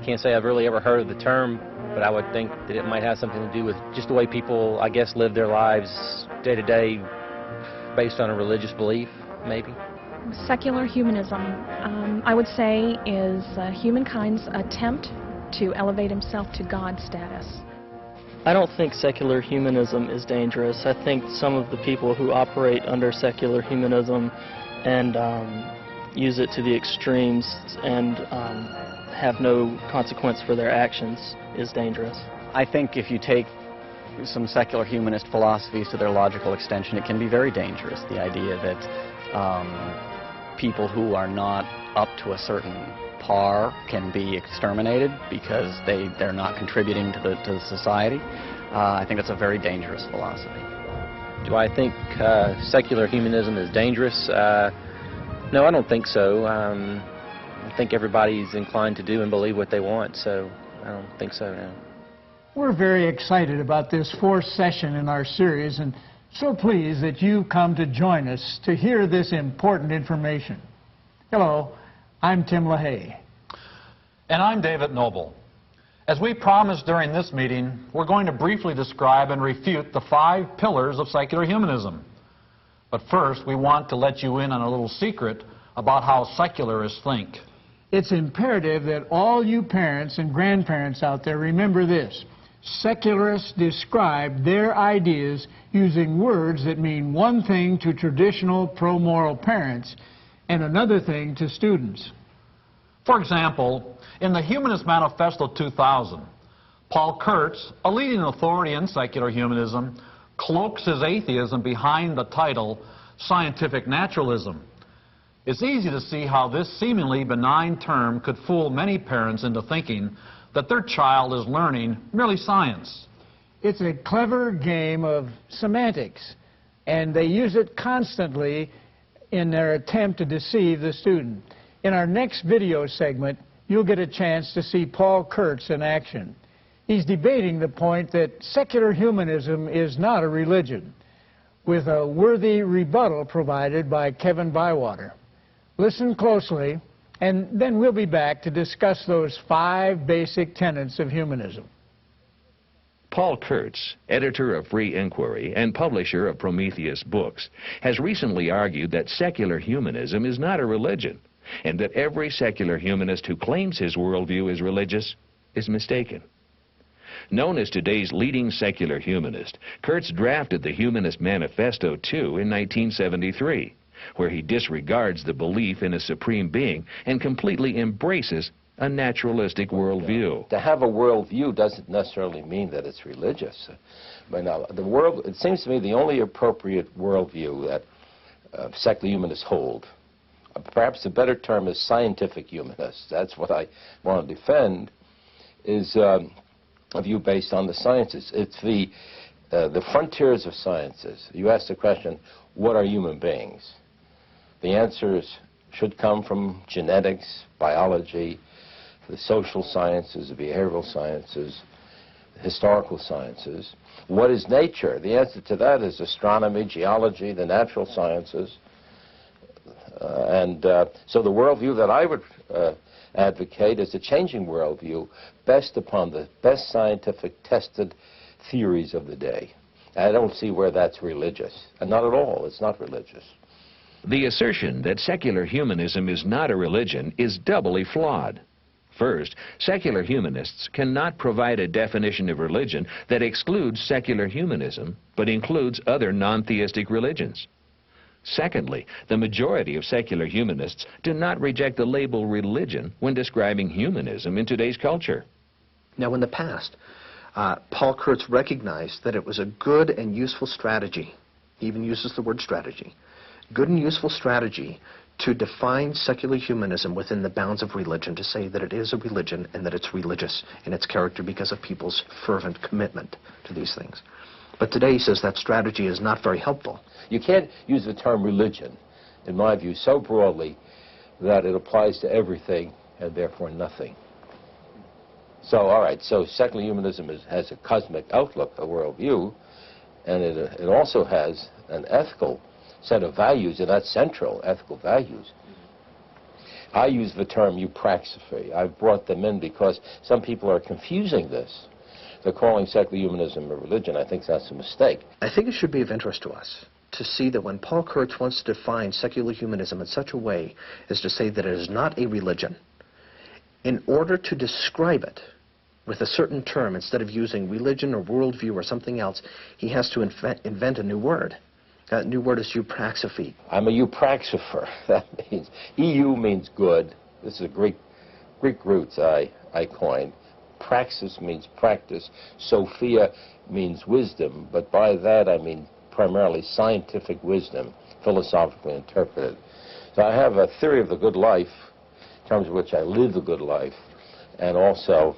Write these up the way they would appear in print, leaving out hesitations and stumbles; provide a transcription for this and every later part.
can't say I've really ever heard of the term, but I would think that it might have something to do with just the way people, I guess, live their lives day to day based on a religious belief, maybe. Secular humanism, I would say, is humankind's attempt to elevate himself to God status. I don't think secular humanism is dangerous. I think some of the people who operate under secular humanism and use it to the extremes and have no consequence for their actions is dangerous. I think if you take some secular humanist philosophies to their logical extension, it can be very dangerous. The idea that people who are not up to a certain par can be exterminated because they're not contributing to the society. I think that's a very dangerous philosophy. Do I think secular humanism is dangerous? No, I don't think so. I think everybody's inclined to do and believe what they want, so I don't think so, no. We're very excited about this fourth session in our series, and so pleased that you come to join us to hear this important information. Hello, I'm Tim LaHaye. And I'm David Noebel. As we promised during this meeting, we're going to briefly describe and refute the 5 pillars of secular humanism. But first, we want to let you in on a little secret about how secularists think. It's imperative that all you parents and grandparents out there remember this. Secularists describe their ideas using words that mean one thing to traditional pro-moral parents and another thing to students. For example, in the Humanist Manifesto 2000, Paul Kurtz, a leading authority in secular humanism, cloaks his atheism behind the title scientific naturalism. It's easy to see how this seemingly benign term could fool many parents into thinking that their child is learning merely science. It's a clever game of semantics, and they use it constantly in their attempt to deceive the student. In our next video segment, you'll get a chance to see Paul Kurtz in action. He's debating the point that secular humanism is not a religion, with a worthy rebuttal provided by Kevin Bywater. Listen closely, and then we'll be back to discuss those 5 basic tenets of humanism. Paul Kurtz, editor of Free Inquiry and publisher of Prometheus Books, has recently argued that secular humanism is not a religion, and that every secular humanist who claims his worldview is religious is mistaken. Known as today's leading secular humanist, Kurtz drafted the Humanist Manifesto II in 1973, where he disregards the belief in a supreme being and completely embraces a naturalistic worldview. To have a worldview doesn't necessarily mean that it's religious. But now, it seems to me the only appropriate worldview that secular humanists hold, perhaps the better term is scientific humanists, that's what I want to defend, is a view based on the sciences. It's the frontiers of sciences. You ask the question, what are human beings? The answers should come from genetics, biology, the social sciences, the behavioral sciences, the historical sciences. What is nature? The answer to that is astronomy, geology, the natural sciences. So the worldview that I would advocate is a changing worldview based upon the best scientific tested theories of the day. I don't see where that's religious. And not at all. It's not religious. The assertion that secular humanism is not a religion is doubly flawed. First, secular humanists cannot provide a definition of religion that excludes secular humanism, but includes other non-theistic religions. Secondly, the majority of secular humanists do not reject the label religion when describing humanism in today's culture. Now, in the past, Paul Kurtz recognized that it was a good and useful strategy, he even uses the word strategy, good and useful strategy to define secular humanism within the bounds of religion, to say that it is a religion and that it's religious in its character because of people's fervent commitment to these things. But today he says that strategy is not very helpful. You can't use the term religion, in my view, so broadly that it applies to everything and therefore nothing. So, all right, so secular humanism has a cosmic outlook, a worldview, and it also has an ethical set of values, and that's central, ethical values. I use the term eupraxiphy. I've brought them in because some people are confusing this. They're calling secular humanism a religion. I think that's a mistake. I think it should be of interest to us to see that when Paul Kurtz wants to define secular humanism in such a way as to say that it is not a religion, in order to describe it with a certain term, instead of using religion or worldview or something else, he has to invent a new word. That new word is eupraxiphy. I'm a eupraxifer. That means, EU means good. This is Greek roots I coined. Praxis means practice. Sophia means wisdom, but by that I mean primarily scientific wisdom, philosophically interpreted. So I have a theory of the good life, in terms of which I live the good life, and also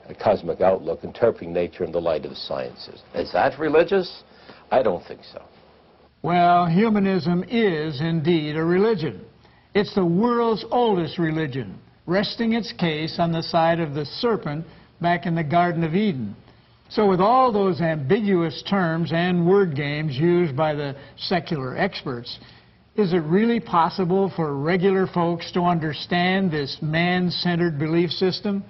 a cosmic outlook, interpreting nature in the light of the sciences. Is that religious? I don't think so. Well, humanism is indeed a religion. It's the world's oldest religion, resting its case on the side of the serpent back in the Garden of Eden. So with all those ambiguous terms and word games used by the secular experts, is it really possible for regular folks to understand this man-centered belief system?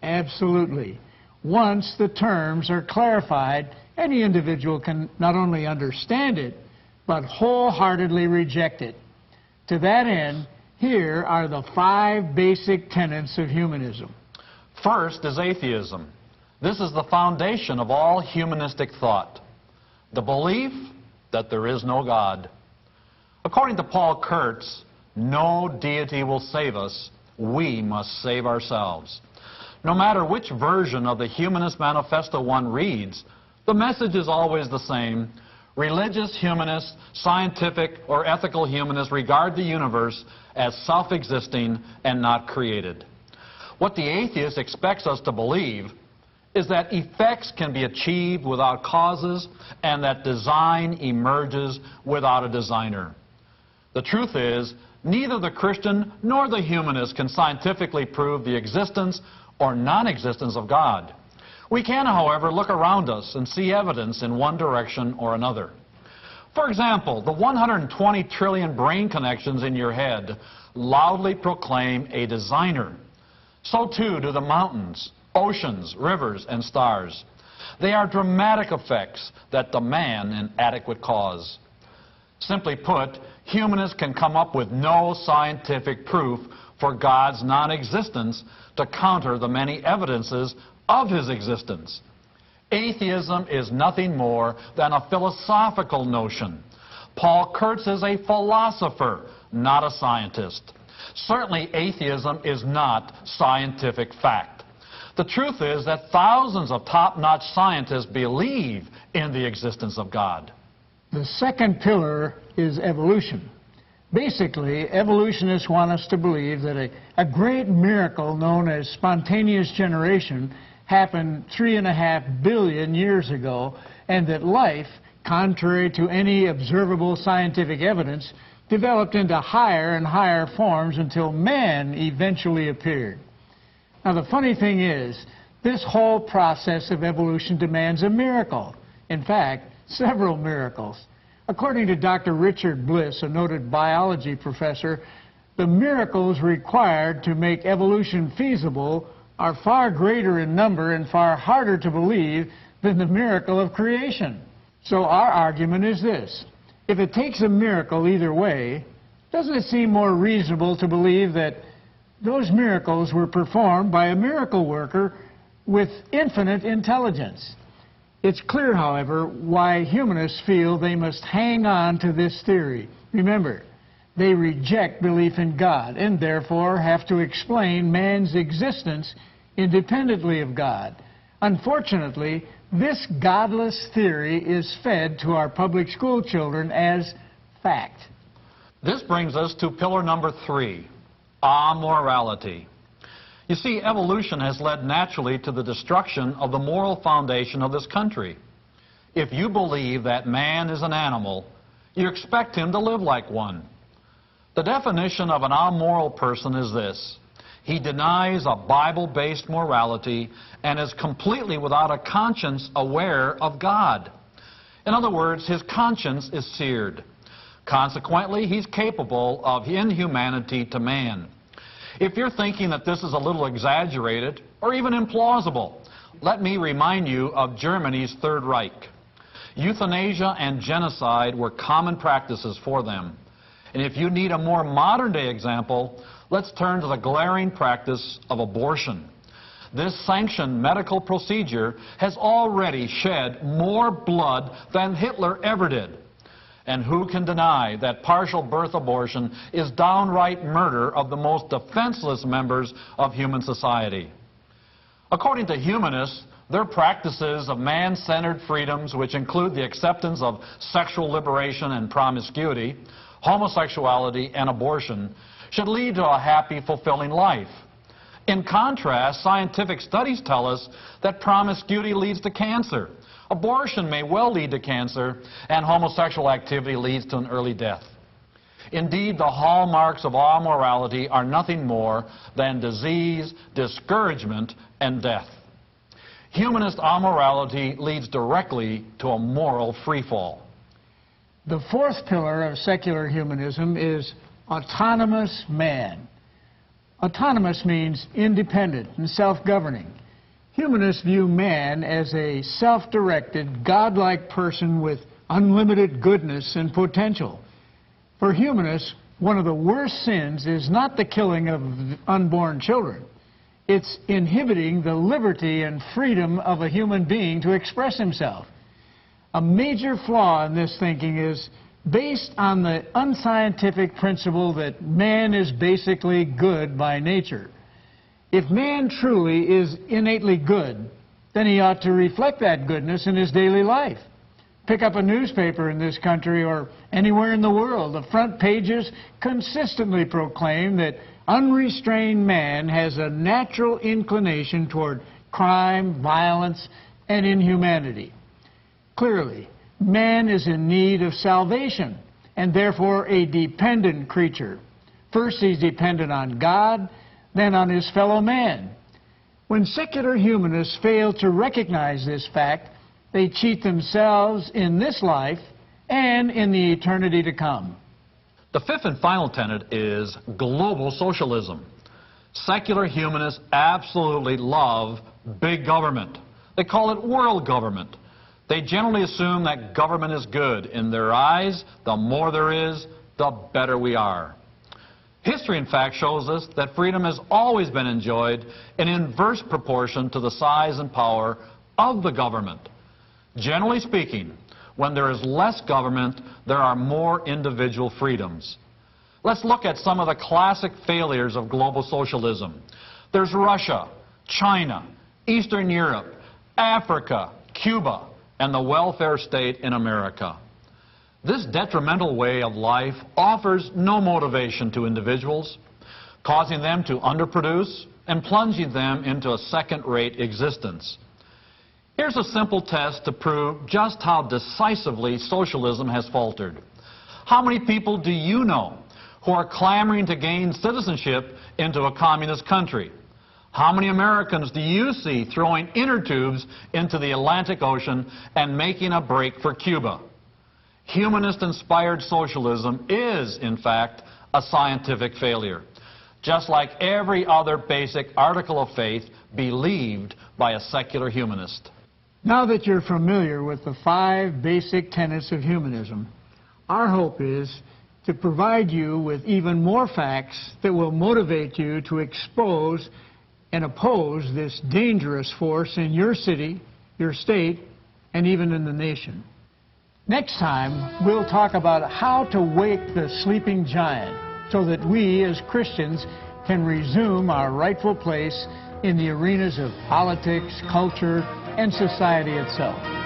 Absolutely. Once the terms are clarified, any individual can not only understand it, but wholeheartedly reject it. To that end, here are the 5 basic tenets of humanism. First is atheism. This is the foundation of all humanistic thought. The belief that there is no God. According to Paul Kurtz, no deity will save us. We must save ourselves. No matter which version of the Humanist Manifesto one reads, the message is always the same. Religious humanists, scientific or ethical humanists regard the universe as self-existing and not created. What the atheist expects us to believe is that effects can be achieved without causes and that design emerges without a designer. The truth is, neither the Christian nor the humanist can scientifically prove the existence or non-existence of God. We can, however, look around us and see evidence in one direction or another. For example, the 120 trillion brain connections in your head loudly proclaim a designer. So too do the mountains, oceans, rivers, and stars. They are dramatic effects that demand an adequate cause. Simply put, humanists can come up with no scientific proof for God's non-existence to counter the many evidences of his existence. Atheism is nothing more than a philosophical notion. Paul Kurtz is a philosopher, not a scientist. Certainly, atheism is not scientific fact. The truth is that thousands of top-notch scientists believe in the existence of God. The second pillar is evolution. Basically, evolutionists want us to believe that a great miracle known as spontaneous generation happened 3.5 billion years ago, and that life, contrary to any observable scientific evidence, developed into higher and higher forms until man eventually appeared. Now, the funny thing is, this whole process of evolution demands a miracle. In fact, several miracles. According to Dr. Richard Bliss, a noted biology professor, the miracles required to make evolution feasible are far greater in number and far harder to believe than the miracle of creation. So our argument is this: if it takes a miracle either way, doesn't it seem more reasonable to believe that those miracles were performed by a miracle worker with infinite intelligence? It's clear, however, why humanists feel they must hang on to this theory. Remember, they reject belief in God and therefore have to explain man's existence independently of God. Unfortunately, this godless theory is fed to our public school children as fact. This brings us to pillar number 3, amorality. You see, evolution has led naturally to the destruction of the moral foundation of this country. If you believe that man is an animal, you expect him to live like one. The definition of an amoral person is this: he denies a Bible-based morality and is completely without a conscience aware of God. In other words, his conscience is seared. Consequently, he's capable of inhumanity to man. If you're thinking that this is a little exaggerated or even implausible, let me remind you of Germany's Third Reich. Euthanasia and genocide were common practices for them. And if you need a more modern-day example, let's turn to the glaring practice of abortion. This sanctioned medical procedure has already shed more blood than Hitler ever did. And who can deny that partial birth abortion is downright murder of the most defenseless members of human society? According to humanists, their practices of man-centered freedoms, which include the acceptance of sexual liberation and promiscuity, homosexuality, and abortion, should lead to a happy, fulfilling life. In contrast, scientific studies tell us that promiscuity leads to cancer, abortion may well lead to cancer, and homosexual activity leads to an early death. Indeed, the hallmarks of all morality are nothing more than disease, discouragement, and death. Humanist amorality leads directly to a moral freefall. The fourth pillar of secular humanism is autonomous man. Autonomous means independent and self-governing. Humanists view man as a self-directed, godlike person with unlimited goodness and potential. For humanists, one of the worst sins is not the killing of unborn children. It's inhibiting the liberty and freedom of a human being to express himself. A major flaw in this thinking is based on the unscientific principle that man is basically good by nature. If man truly is innately good, then he ought to reflect that goodness in his daily life. Pick up a newspaper in this country or anywhere in the world. The front pages consistently proclaim that unrestrained man has a natural inclination toward crime, violence, and inhumanity. Clearly, man is in need of salvation and therefore a dependent creature. First, he's dependent on God, then on his fellow man. When secular humanists fail to recognize this fact, they cheat themselves in this life and in the eternity to come. The fifth and final tenet is global socialism. Secular humanists absolutely love big government. They call it world government. They generally assume that government is good. In their eyes, the more there is, the better we are. History, in fact, shows us that freedom has always been enjoyed in inverse proportion to the size and power of the government. Generally speaking, when there is less government, there are more individual freedoms. Let's look at some of the classic failures of global socialism. There's Russia, China, Eastern Europe, Africa, Cuba, and the welfare state in America. This detrimental way of life offers no motivation to individuals, causing them to underproduce and plunging them into a second-rate existence. Here's a simple test to prove just how decisively socialism has faltered. How many people do you know who are clamoring to gain citizenship into a communist country? How many Americans do you see throwing inner tubes into the Atlantic Ocean and making a break for Cuba? Humanist-inspired socialism is, in fact, a scientific failure, just like every other basic article of faith believed by a secular humanist. Now that you're familiar with the 5 basic tenets of humanism, our hope is to provide you with even more facts that will motivate you to expose and oppose this dangerous force in your city, your state, and even in the nation. Next time, we'll talk about how to wake the sleeping giant so that we as Christians can resume our rightful place in the arenas of politics, culture, and society itself.